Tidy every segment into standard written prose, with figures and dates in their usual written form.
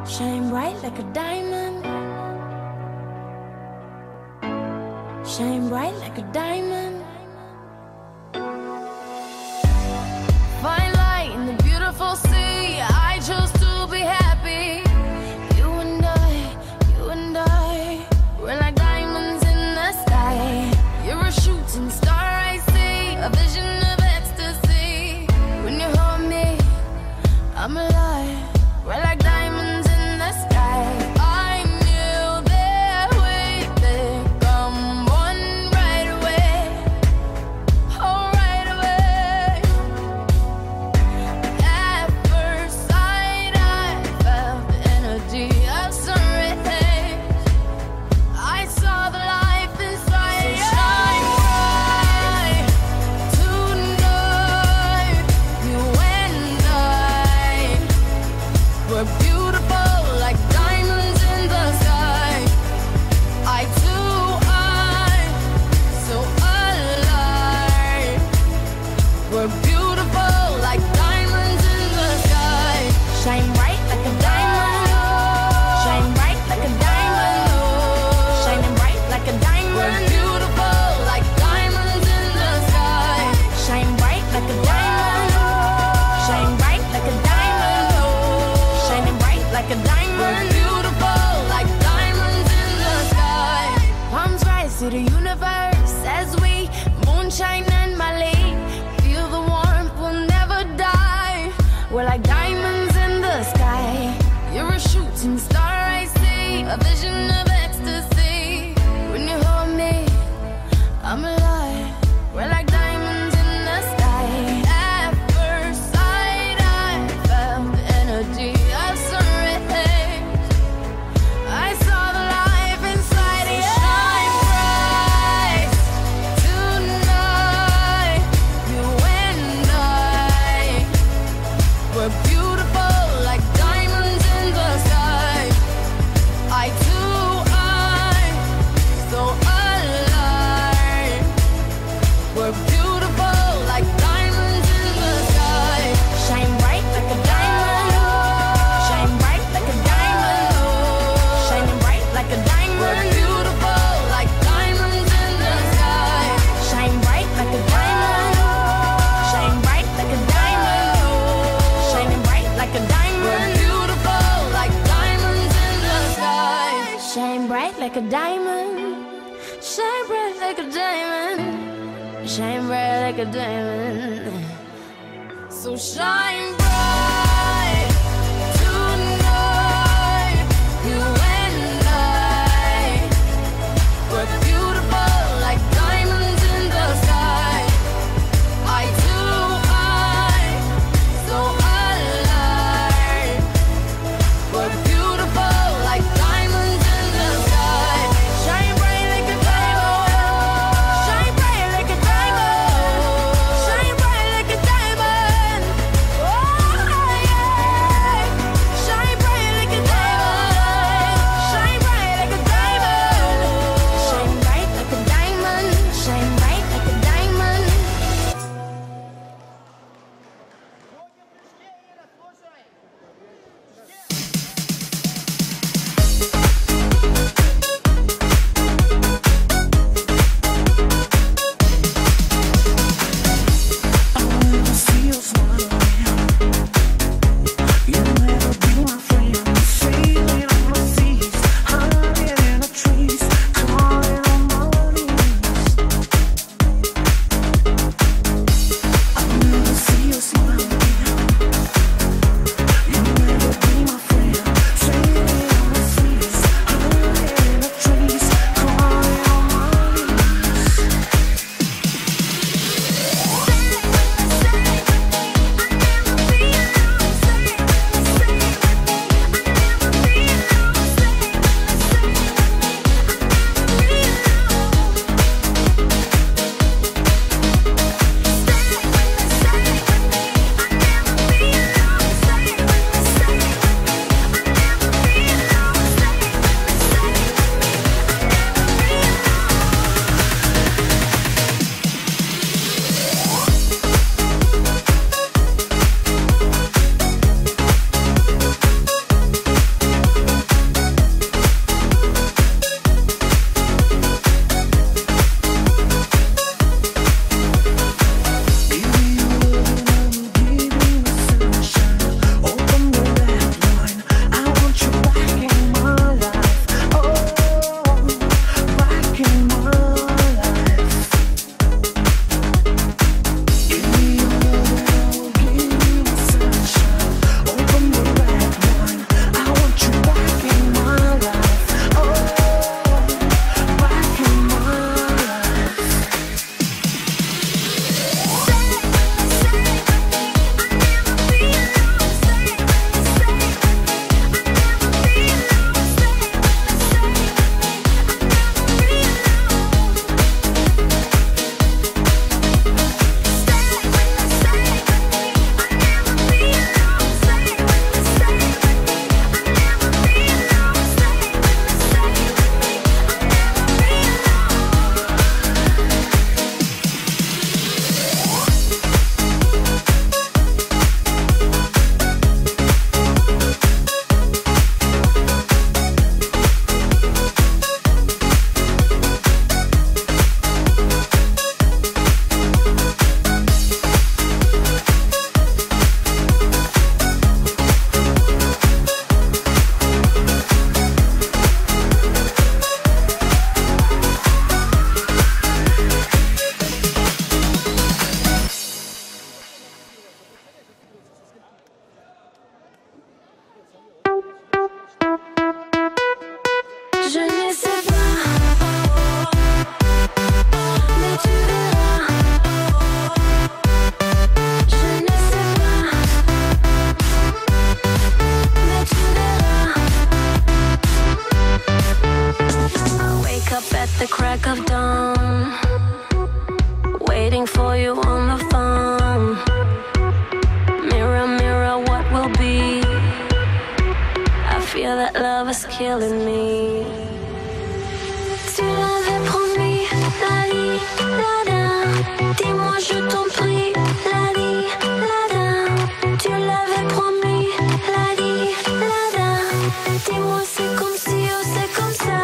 Shine bright like a diamond. Shine bright like a diamond. Find light in the beautiful sea. I chose to be happy. You and I, we're like diamonds in the sky. You're a shooting star, I see, a vision of ecstasy. When you hold me, I'm alive. We're like diamonds in the sky. I knew that we'd become one right away. Oh, right away. At first sight, I felt the energy of sun rays. I saw the life inside you. Shine bright tonight. You and I, we're beautiful like diamonds in the sky. Eye to eye, so alive. We're beautiful like diamonds in the sky. Shine bright like a diamond. Shine bright like a diamond. Shining bright like a diamond. We're beautiful like diamonds in the sky. Shine bright like a diamond. Shine bright like a diamond. Shining bright like a diamond. We're beautiful like diamonds in the sky. Palms rise to the universe as we moonshine and Malay. Feel the warmth, we'll never die. We're like diamonds in the sky. You're a shooting star, I see, a vision of ecstasy. When you hold me, I'm alive. We're like diamonds in the sky. At first sight, I felt the energy of sun rays. I saw the life inside you. Shine bright tonight. You and I, we're beautiful like diamonds in the sky. Eye to eye, so alive. We're beautiful like diamonds in the sky. Shine bright like a diamond. Shine bright like a diamond. Shining bright like a diamond. We're beautiful like diamonds in the sky. Shine bright like a diamond. Shine bright like a diamond. Shining bright like a diamond. We're beautiful like diamonds in the sky. Shine bright like a diamond. Shine bright like a diamond. Shine bright like a diamond. So shine bright tonight. You and I, we're beautiful like diamonds in the sky. Eye to eye, so alive. We're beautiful like diamonds in the sky. Shine bright like a diamond. Shine bright like a diamond. Shine bright like a diamond. Oh, yeah. feel that love is killing me. Tu l'avais promis, lali, lada. Dis-moi, je t'en prie, lali, lada. Tu l'avais promis, lali, lada. Dis-moi, c'est comme si ou c'est comme ça.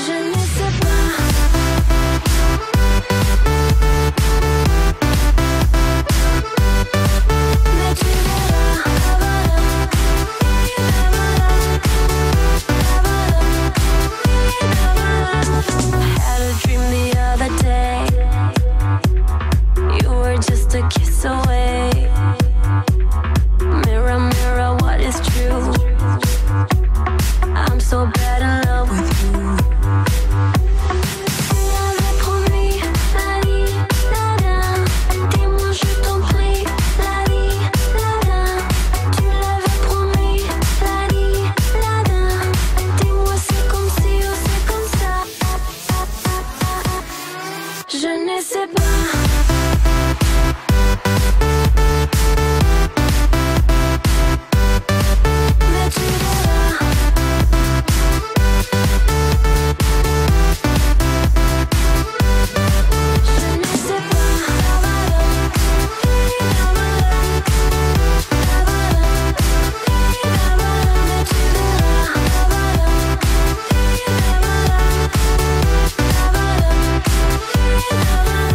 Je ne sais pas. Mais tu verras. Had a dream the other day. You were just a kiss away. Mirror, mirror, what is true? I'm so bad in love with you. Tu l'avais promis, lali, lada. Dis-moi, je t'en prie, lali, lada. Tu l'avais promis, lali, lada. Dis-moi, c'est comme si ou c'est comme ça. Je ne sais pas. Mais tu verras. Je ne sais pas. Mais tu verras.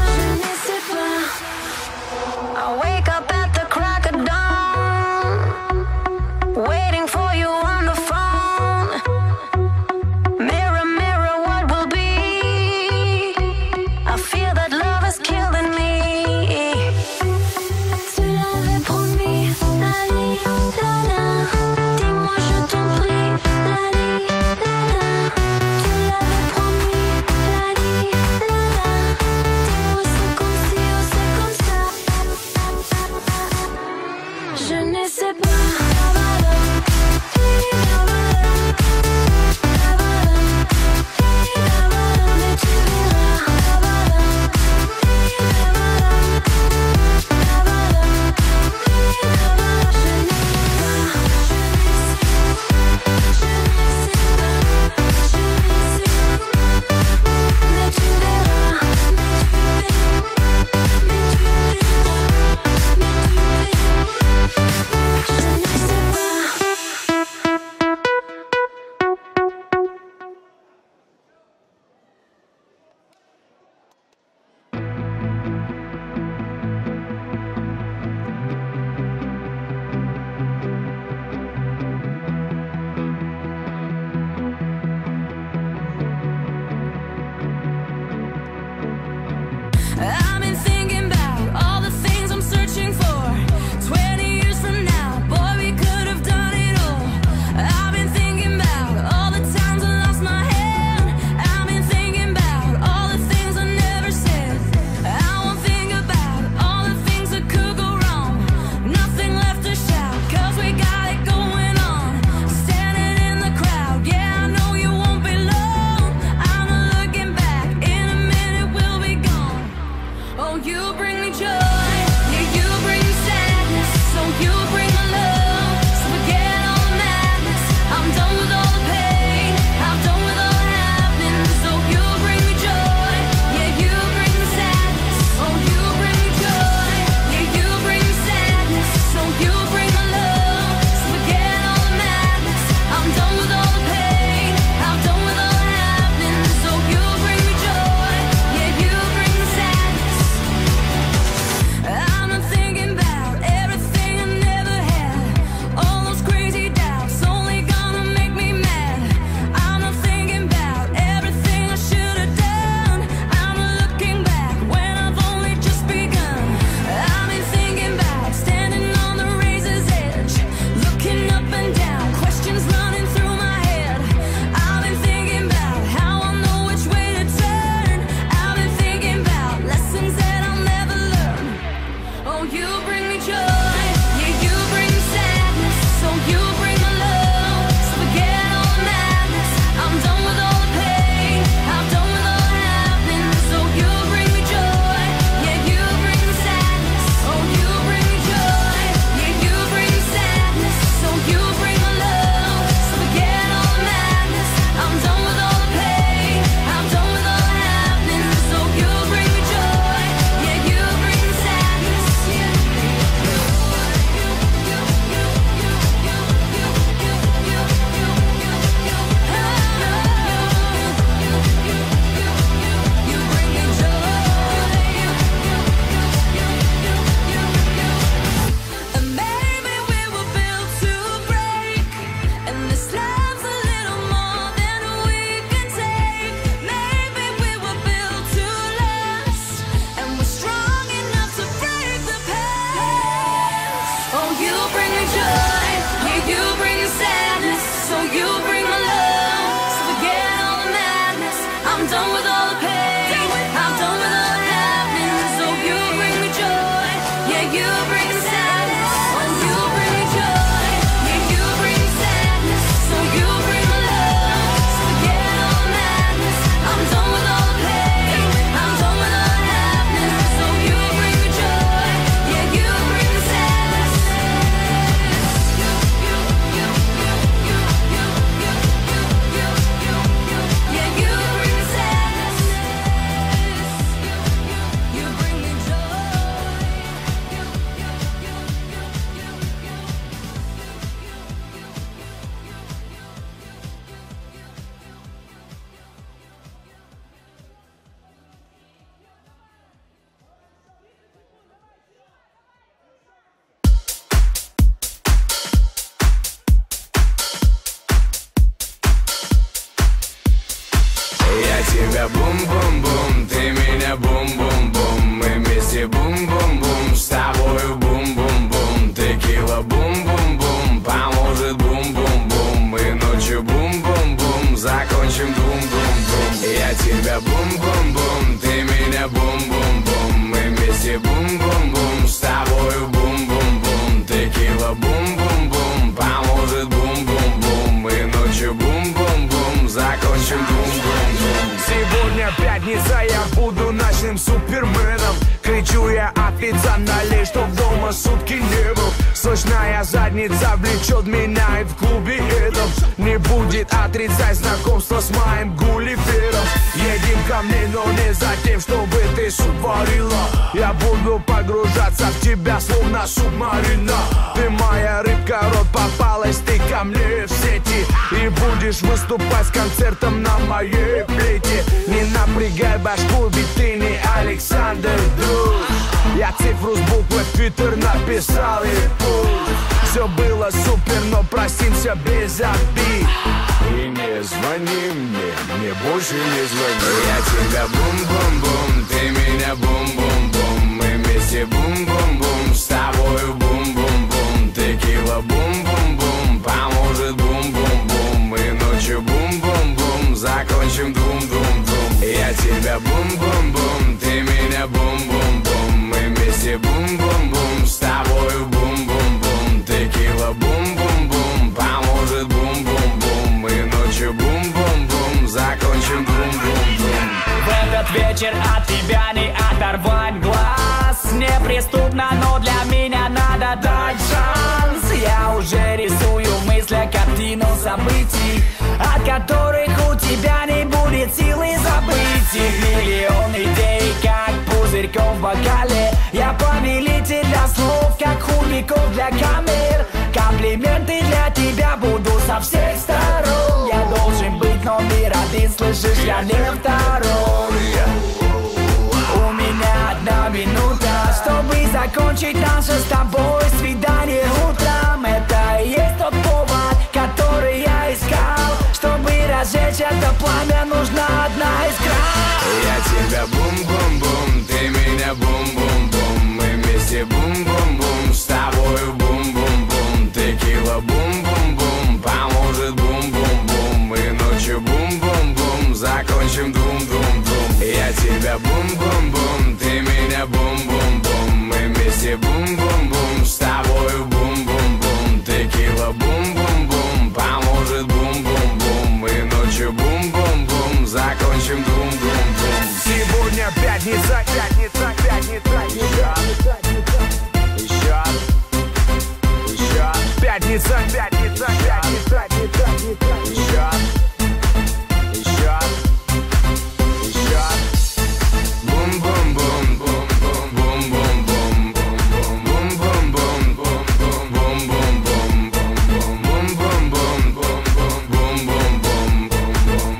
Je ne sais pas. I wake up at the crack of dawn, waiting for you on the phone. Mirror, mirror, what will be? I feel that love is killing me. Tu l'avais promis, lali, lala. Dis-moi, je t'en prie, lali, lala. Tu l'avais promis, lali, lala. Dis-moi, c'est comme si ou c'est comme ça. Je ne sais pas. Mais tu verras. Mais tu verras. Je ne sais pas. тебя бум-бум-бум, ты меня бум-бум-бум. Мы вместе бум-бум-бум, с тобою бум-бум-бум. Текила бум-бум-бум, поможет бум-бум-бум. И ночью бум-бум-бум, закончим бум-бум-бум. Я тебя бум-бум-бум, ты меня бум-бум-бум. Мы вместе бум-бум-бум, с тобою бум-бум-бум. Текила бум-бум-бум, поможет бум-бум-бум. И ночью бум-бум-бум, закончим бум-бум-бум. Сегодня пятница, я буду ночным суперменом. Кричу я официально лишь, чтоб дома сутки не был. Сочная задница влечет меня и в клубе этом не будет отрицать знакомство с моим Гулливером. Едем ко мне, но не за тем, чтобы ты суп варила. Я буду погружаться в тебя, словно субмарина. Ты моя рыбка, рот попалась, ты ко мне в сети. И будешь выступать с концертом на моей плите. Не напрягай башку, ведь ты не Александр Душ. Я цифру с буквы в Твиттер написал и пусть. Все было супер, но простимся без обид. И не звони мне больше не звони. Я тебя бум-бум-бум, ты меня бум-бум-бум. Мы вместе бум-бум-бум, с тобою бум-бум-бум. Текила бум-бум-бум, поможет бум-бум-бум. И ночью бум-бум-бум, закончим дум-дум-дум. Я тебя бум-бум-бум, ты меня бум-бум-бум. Мы вместе бум-бум-бум, с тобою бум-бум-бум. Текила бум-бум-бум, поможет бум-бум-бум. И ночью бум-бум-бум, закончим бум-бум-бум. В этот вечер от тебя не оторвать глаз. Неприступно, но для меня надо дать шанс. Я уже рисую в мыслях картину событий, от которых у тебя не будет силы забыть их. Миллион идей, как пузырьков в бокале. Я повелитель для слов, как хуликов для камер. Комплименты для тебя буду со всех сторон. Я должен быть номер один, слышишь, я не второй. У меня 1 минута, чтобы закончить наше с тобой свидание утром. Это и есть тот повод, который я искал. Чтобы разжечь это пламя, нужна одна искра. Я тебя бум-бум-бум, ты меня бум-бум-бум. Мы вместе бум-бум-бум, с тобою бум-бум-бум. Текила бум-бум-бум, поможет бум-бум-бум. И ночью бум-бум-бум, закончим дум-дум-дум. Я тебя бум-бум-бум, ты меня бум-бум-бум. Мы вместе бум-бум-бум, с тобою бум-бум-бум. Текила бум-бум-бум, поможет бум-бум-бум. И ночью бум-бум-бум, закончим дум-дум-дум. Сегодня пятница, пятница, пятница. Еще. Пятница, пятница, пятница, пятница. Еще. Бум-бум-бум, бум-бум-бум-бум, бум-бум-бум, бум-бум-бум, бум-бум-бум,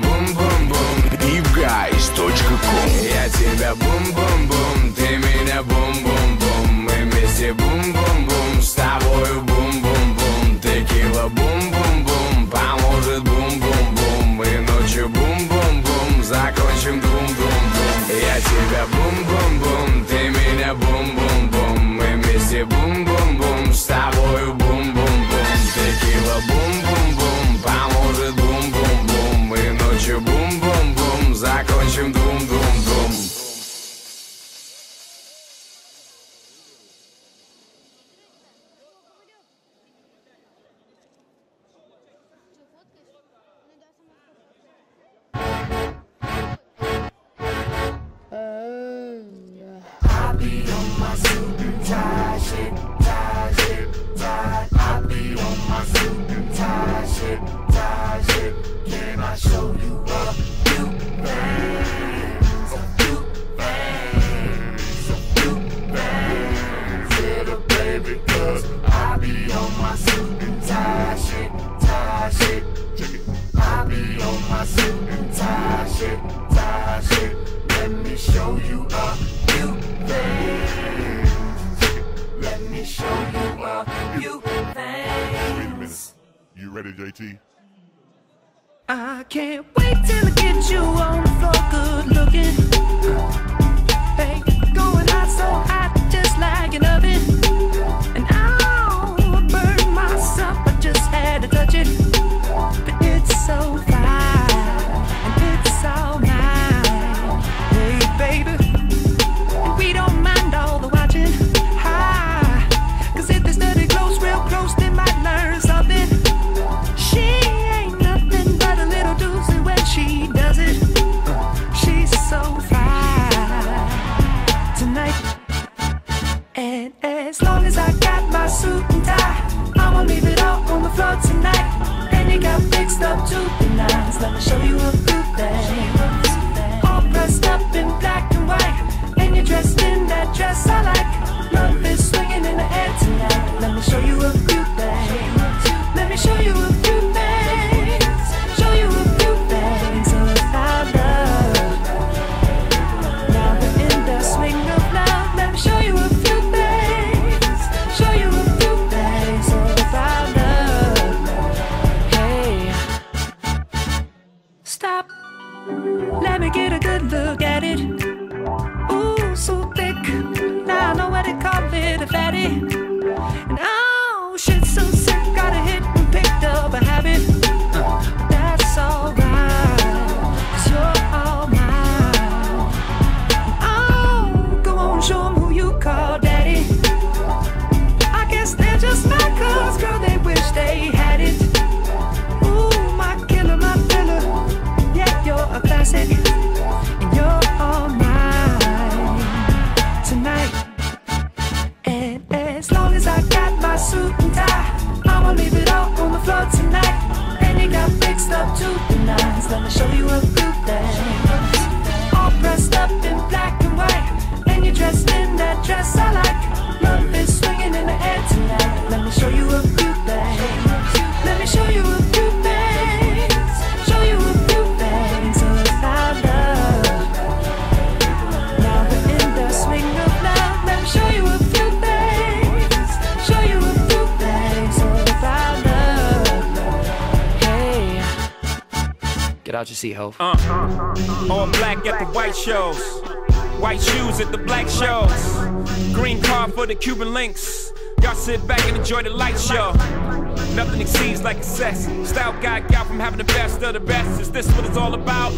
бум-бум-бум, eveguys.com. Я тебя бум-бум-бум, ты меня бум-бум-бум. Мы вместе бум-бум-бум, с тобою бум-бум-бум. Текила бум-бум-бум, поможет бум-бум-бум. И ночью бум-бум-бум, закончим дум-дум-дум. Я тебя бум-бум-бум, ты меня бум-бум-бум. Мы вместе бум-бум-бум, с тобою бум-бум-бум. Текила бум-бум-бум, поможет бум-бум-бум. И ночью бум-бум-бум, закончим дум-дум-дум. You ready, JT? I can't wait till I get you on the floor, good looking. Hey, going hot, so hot, just like an oven. And I'll burn myself, I just had to touch it. But it's so fine, and it's all mine. Hey, baby, and we don't mind all the watching. Cause if they study close, real close, they might learn something. She ain't nothing but a little doozy when she does it. She's so fine tonight. And as long as I got my suit and tie, I'ma leave it all on the floor tonight. And you got fixed up to the nines. Let me show you a few things. All dressed up in black and white, and you're dressed in that dress I like. Love is swinging in the air tonight. Let me show you a few things. Let me show you a few things. Show you a few things about love. Now we're in the swing of love. Let me show you a few things. Show you a few things about love. Hey, stop. Let me get a good look at it. Ooh, so thick. Now I know what they call it, a fatty. And oh, shit, so sick. Got a hit and picked up a habit. That's alright, 'cause you're all mine. Oh, go on, show 'em who you call daddy. I guess they're just not 'cause, girl, they wish they had it. Ooh, my killer, my filler. Yeah, you're a classic, and you're all mine tonight. And as long as I got my suit and tie, I'ma leave it all on the floor tonight. And you got fixed up to the nines. Let me show you a few things. All dressed up in black and white, and you're dressed in that dress I like. Love is swinging in the air tonight. Let me show you a few things. Let me show you a few things. Show you a few things about love. Now we're in the swing of love. Let me show you a few things. Show you a few things about love. Hey, Get out your seat, Hov. All black at the white shows, white shoes at the black shows, green car for the Cuban links. Y'all sit back and enjoy the light show. Nothing exceeds like excess. Style guy got from having the best of the best. Is this what it's all about?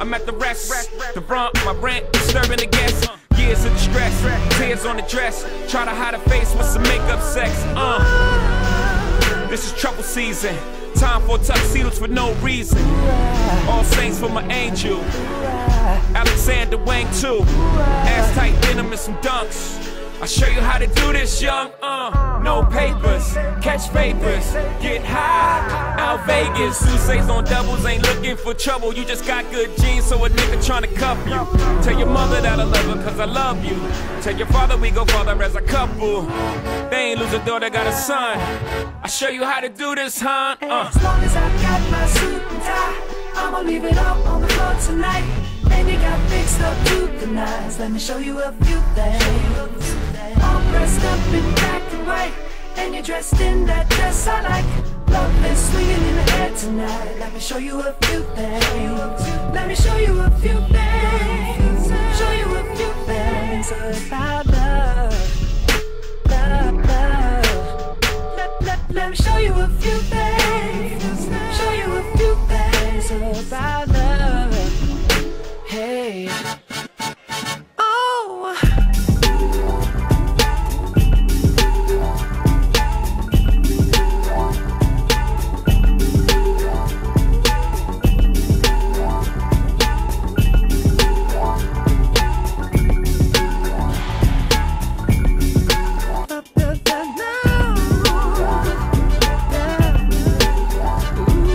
I'm at the rest. The front, my rent, disturbing the guests. Years of distress, tears on the dress. Try to hide a face with some makeup sex. This is trouble season. Time for tuxedos for no reason. All saints for my angel. Alexander Wang too. Ass tight denim and some dunks. I'll show you how to do this, young. No papers, catch papers, get high. Out Vegas, Sousa's on doubles, ain't looking for trouble. You just got good genes, so a nigga tryna cuff you. Tell your mother that I love her, 'cause I love you. Tell your father we go farther as a couple. They ain't lose a daughter, got a son. I'll show you how to do this, huh? as long as I got my suit and tie, I'ma leave it all on the floor tonight. And you got fixed up to the nines. Let me show you a few things. All dressed up in black and white, and you're dressed in that dress I like. Love is swinging in the air tonight. Let me show you a few things. Let me show you a few things. Show you a few things about love. Love, love. Let me show you a few things. Show you a few things about love. Hey. Oh. Ooh.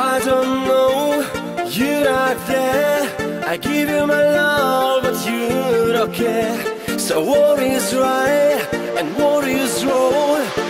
I don't know, you're not there. I give you my love, but you don't care. So what is right and what is wrong?